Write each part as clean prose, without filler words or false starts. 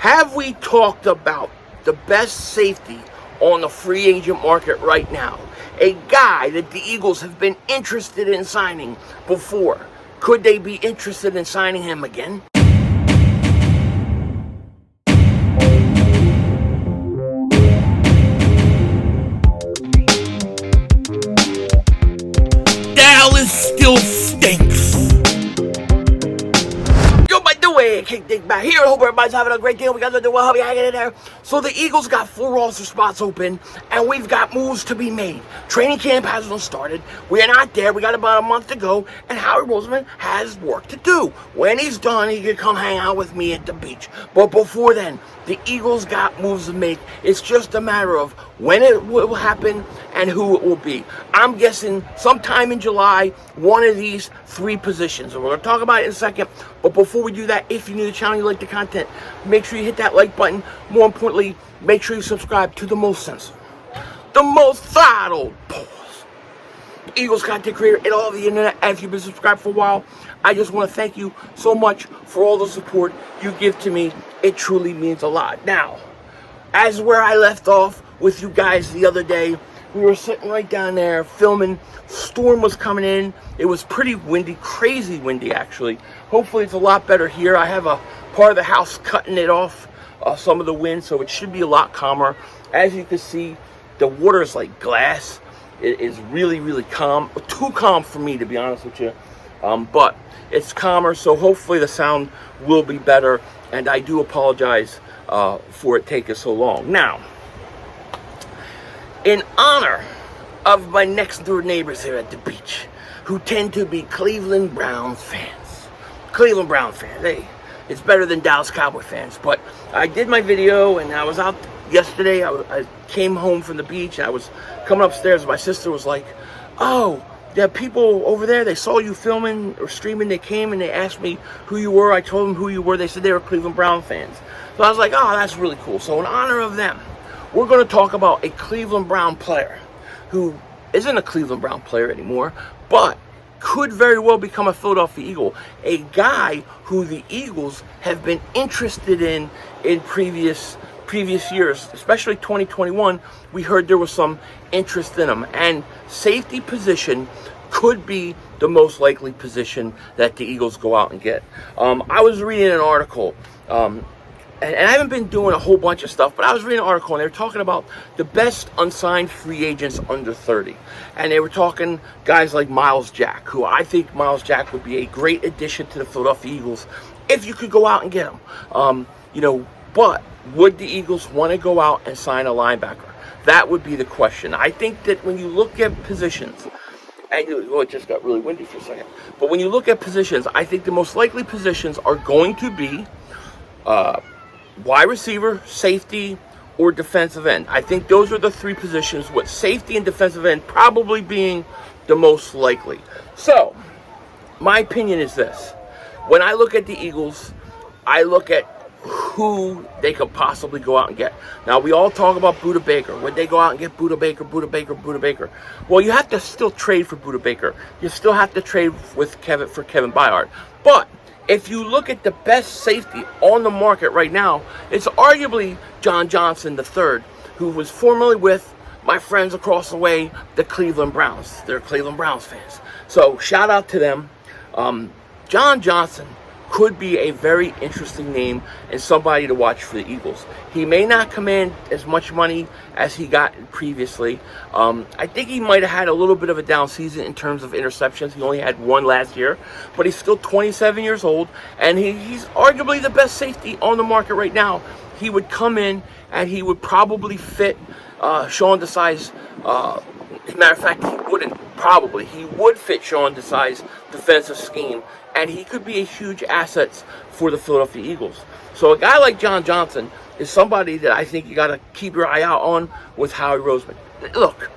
Have we talked about the best safety on the free agent market right now? A guy that the Eagles have been interested in signing before. Could they be interested in signing him again? Dallas still stinks. Yo, by the way, Dingbat here. Hope everybody's having a great day. We got to do well. How we hanging in there? So the Eagles got 4 roster spots open, and we've got moves to be made. Training camp hasn't started. We are not there. We got about a month to go, and Howie Roseman has work to do. When he's done, he can come hang out with me at the beach. But before then, the Eagles got moves to make. It's just a matter of when it will happen and who it will be. I'm guessing sometime in July, one of these 3 positions. And we're going to talk about it in a second. But before we do that, if you're new to the channel, you like the content, make sure you hit that like button. More importantly, make sure you subscribe to the most censored, the most throttled, Eagles content creator and all of the internet. And if you've been subscribed for a while, I just want to thank you so much for all the support you give to me. It truly means a lot. Now, as where I left off with you guys the other day, we were sitting right down there filming. Storm was coming in. It was pretty windy, crazy windy actually. Hopefully it's a lot better here. I have a part of the house cutting it off some of the wind, so it should be a lot calmer. As you can see, the water is like glass. It is really, really calm. Too calm for me, to be honest with you. But it's calmer, so hopefully the sound will be better. And I do apologize for it taking so long. Now, in honor of my next door neighbors here at the beach, who tend to be Cleveland Browns fans. Cleveland Browns fans. Hey, it's better than Dallas Cowboy fans. But I did my video, and I was out yesterday. I came home from the beach. I was coming upstairs. My sister was like, "Oh, there are people over there. They saw you filming or streaming. They came and they asked me who you were. I told them who you were. They said they were Cleveland Brown fans." So I was like, "Oh, that's really cool." So in honor of them, we're going to talk about a Cleveland Brown player who isn't a Cleveland Brown player anymore, but could very well become a Philadelphia Eagle. A guy who the Eagles have been interested in previous years, especially 2021. We heard there was some interest in him, and safety position could be the most likely position that the Eagles go out and get. I was reading an article, and I haven't been doing a whole bunch of stuff, but I was reading an article, and they were talking about the best unsigned free agents under 30. And they were talking guys like Miles Jack, who I think Miles Jack would be a great addition to the Philadelphia Eagles if you could go out and get him. But would the Eagles want to go out and sign a linebacker? That would be the question. I think that when you look at positions, and it just got really windy for a second, but when you look at positions, I think the most likely positions are going to be wide receiver, safety, or defensive end. I think those are the 3 positions, with safety and defensive end probably being the most likely. So, my opinion is this. When I look at the Eagles, I look at who they could possibly go out and get. Now, we all talk about Buda Baker. Would they go out and get Buda Baker? Well, you have to still trade for Buda Baker. You still have to trade with Kevin Byard. But if you look at the best safety on the market right now, it's arguably John Johnson III, who was formerly with my friends across the way, the Cleveland Browns. They're Cleveland Browns fans. So shout out to them. John Johnson could be a very interesting name and somebody to watch for the Eagles. He may not command as much money as he got previously. I think he might have had a little bit of a down season in terms of interceptions. He only had 1 last year, but he's still 27 years old, and he's arguably the best safety on the market right now. He would come in, and he would probably fit Sean Desai's. As a matter of fact, he would fit Sean Desai's defensive scheme, and he could be a huge asset for the Philadelphia Eagles. So a guy like John Johnson is somebody that I think you got to keep your eye out on with Howie Roseman. Look,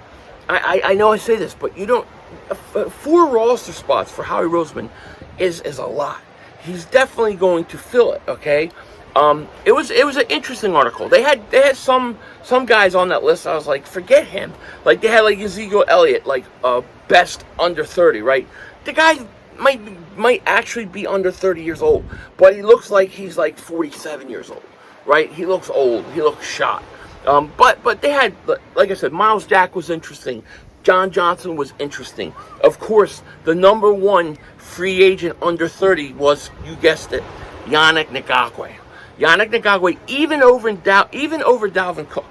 I know I say this, but you don't. 4 roster spots for Howie Roseman is a lot. He's definitely going to fill it. Okay. It was an interesting article. They had some guys on that list. I was like, forget him. Like they had like Ezekiel Elliott, like best under 30, right? The guy might actually be under 30 years old, but he looks like he's like 47 years old. right? He looks old. He looks shot. But they had, like I said, Miles Jack was interesting. John Johnson was interesting. Of course, the number one free agent under 30 was, you guessed it, Yannick Ngakoue. Yannick Ngakoue, even over Dalvin Cook,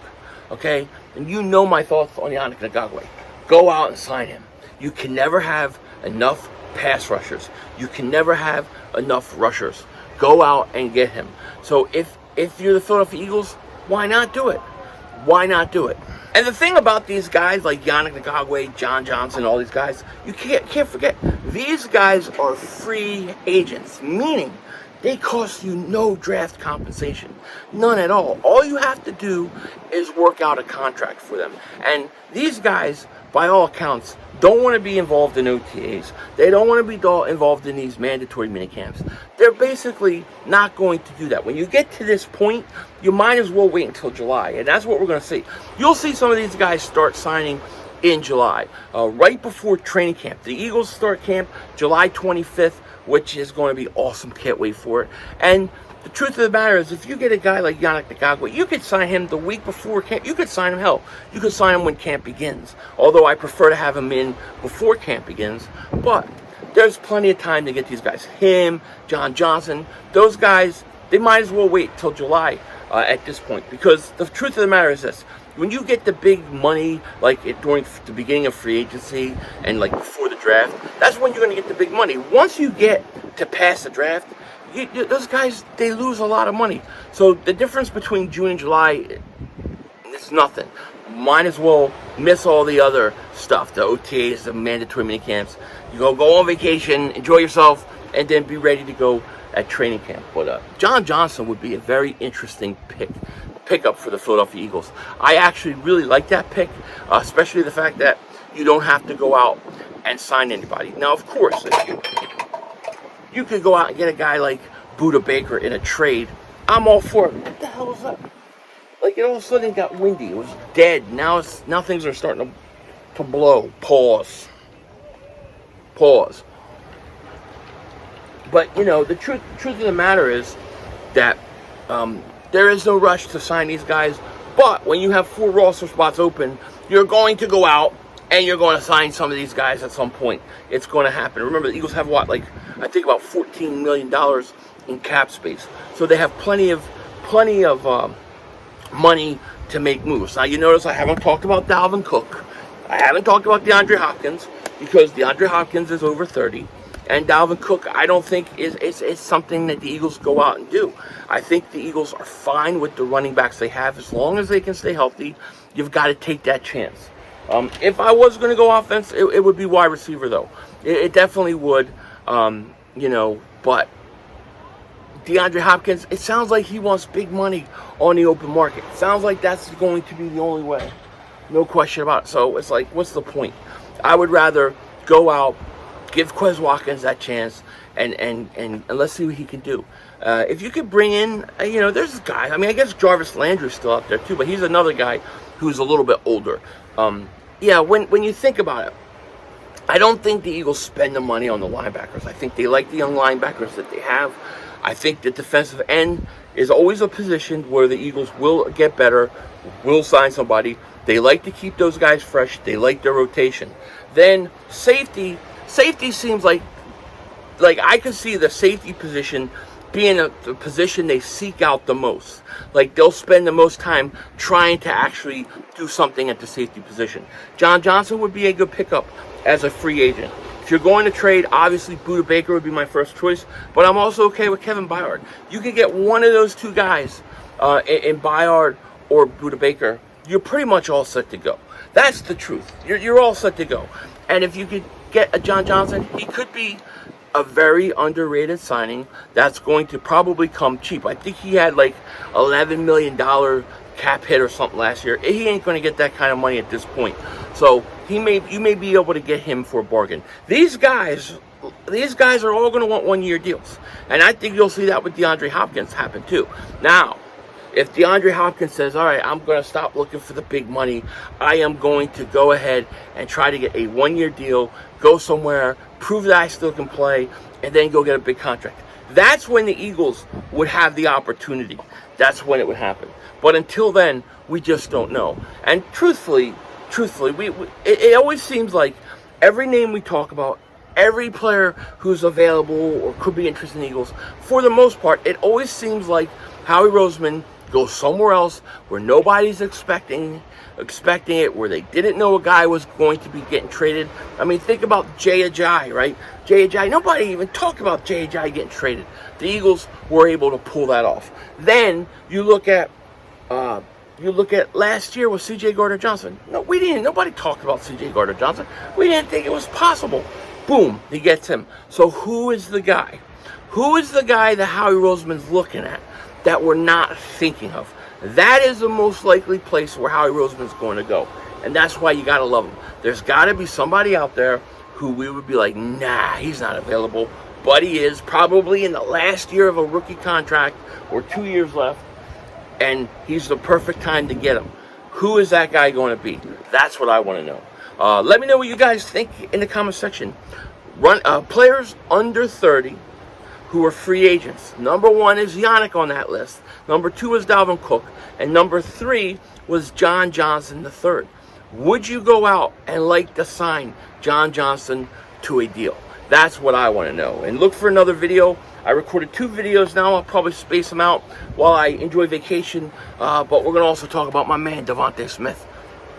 okay? And you know my thoughts on Yannick Ngakoue. Go out and sign him. You can never have enough pass rushers. You can never have enough rushers. Go out and get him. So if you're the Philadelphia Eagles, why not do it? Why not do it? And the thing about these guys like Yannick Ngakoue, John Johnson, all these guys, you can't forget, these guys are free agents, meaning they cost you no draft compensation. None at all. All you have to do is work out a contract for them. And these guys, by all accounts, don't want to be involved in OTAs. They don't want to be involved in these mandatory minicamps. They're basically not going to do that. When you get to this point, you might as well wait until July. And that's what we're going to see. You'll see some of these guys start signing in July, right before training camp. The Eagles start camp July 25th, which is going to be awesome. Can't wait for it. And the truth of the matter is, if you get a guy like Yannick Ngakoue, you could sign him the week before camp. You could sign him, hell, you could sign him when camp begins. Although I prefer to have him in before camp begins. But there's plenty of time to get these guys. Him, John Johnson, those guys, they might as well wait till July at this point. Because the truth of the matter is this. When you get the big money, like during the beginning of free agency and like before the draft, that's when you're going to get the big money. Once you get to pass the draft, those guys, they lose a lot of money. So the difference between June and July, it's nothing. Might as well miss all the other stuff, the OTAs, the mandatory minicamps. You go on vacation, enjoy yourself, and then be ready to go at training camp. But John Johnson would be a very interesting pickup for the Philadelphia Eagles. I actually really like that pick, especially the fact that you don't have to go out and sign anybody. Now, of course, you could go out and get a guy like Buda Baker in a trade. I'm all for it. What the hell was that? Like, it all of a sudden got windy. It was dead. Now things are starting to blow. Pause. But, you know, the truth of the matter is that there is no rush to sign these guys. But when you have 4 roster spots open, you're going to go out and you're going to sign some of these guys at some point. It's going to happen. Remember, the Eagles have what, like, I think about $14 million in cap space. So they have plenty of money to make moves. Now, you notice I haven't talked about Dalvin Cook. I haven't talked about DeAndre Hopkins because DeAndre Hopkins is over 30. And Dalvin Cook, I don't think is something that the Eagles go out and do. I think the Eagles are fine with the running backs they have. As long as they can stay healthy, you've got to take that chance. If I was going to go offense, it would be wide receiver, though. It definitely would, you know, but DeAndre Hopkins, it sounds like he wants big money on the open market. It sounds like that's going to be the only way. No question about it. So it's like, what's the point? I would rather go out, give Quez Watkins that chance, and let's see what he can do. If you could bring in, you know, there's guys. I mean, I guess Jarvis Landry's still out there too, but he's another guy who's a little bit older. Yeah, when you think about it, I don't think the Eagles spend the money on the linebackers. I think they like the young linebackers that they have. I think the defensive end is always a position where the Eagles will get better, will sign somebody. They like to keep those guys fresh. They like their rotation. Then safety seems like I could see the safety position being the position they seek out the most. Like, they'll spend the most time trying to actually do something at the safety position. John Johnson would be a good pickup as a free agent. If you're going to trade, obviously Buda Baker would be my first choice, but I'm also okay with Kevin Byard. You can get one of those two guys in Byard or Buda Baker, you're pretty much all set to go. That's the truth. You're all set to go. And if you could get a John Johnson, he could be a very underrated signing that's going to probably come cheap. I think he had like $11 million cap hit or something last year. He ain't going to get that kind of money at this point. So you may be able to get him for a bargain. These guys are all going to want 1-year deals. And I think you'll see that with DeAndre Hopkins happen too. Now, if DeAndre Hopkins says, all right, I'm going to stop looking for the big money, I am going to go ahead and try to get a 1-year deal, go somewhere, prove that I still can play, and then go get a big contract. That's when the Eagles would have the opportunity. That's when it would happen. But until then, we just don't know. And truthfully, it always seems like every name we talk about, every player who's available or could be interested in the Eagles, for the most part, it always seems like Howie Roseman goes somewhere else where nobody's expecting it, where they didn't know a guy was going to be getting traded. I mean, think about Jay Ajayi, right? Jay Ajayi, nobody even talked about Jay Ajayi getting traded. The Eagles were able to pull that off. Then you look at last year with C.J. Gardner-Johnson. No, we didn't. Nobody talked about C.J. Gardner-Johnson. We didn't think it was possible. Boom, he gets him. So who is the guy? Who is the guy that Howie Roseman's looking at that we're not thinking of? That is the most likely place where Howie Roseman's going to go. And that's why you got to love him. There's got to be somebody out there who we would be like, nah, he's not available. But he is, probably in the last year of a rookie contract or 2 years left. And he's the perfect time to get him. Who is that guy going to be? That's what I want to know. Let me know what you guys think in the comment section. Players under 30 who are free agents. Number 1 is Yannick on that list. Number 2 is Dalvin Cook. And number 3 was John Johnson III. Would you go out and like to sign John Johnson to a deal? That's what I want to know. And look for another video. I recorded 2 videos now. I'll probably space them out while I enjoy vacation. But we're going to also talk about my man, Devontae Smith.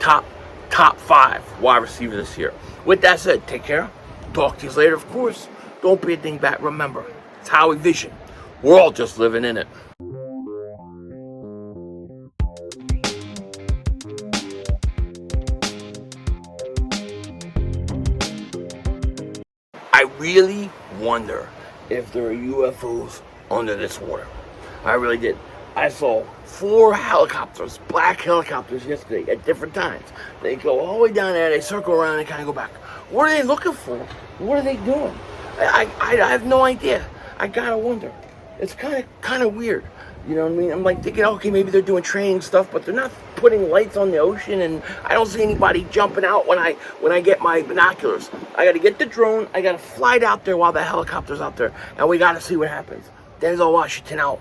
Top 5 wide receiver this year. With that said, take care. Talk to you later. Of course, don't be a dingbat. Remember, it's Howie Vision. We're all just living in it. I really wonder if there are UFOs under this water. I really did. I saw 4 helicopters, black helicopters yesterday at different times. They go all the way down there, they circle around and kind of go back. What are they looking for? What are they doing? I have no idea. I gotta wonder. It's kind of weird. You know what I mean? I'm like thinking, okay, maybe they're doing training stuff, but they're not putting lights on the ocean, and I don't see anybody jumping out when I get my binoculars. I got to get the drone. I got to fly it out there while the helicopter's out there, and we got to see what happens. Denzel Washington out.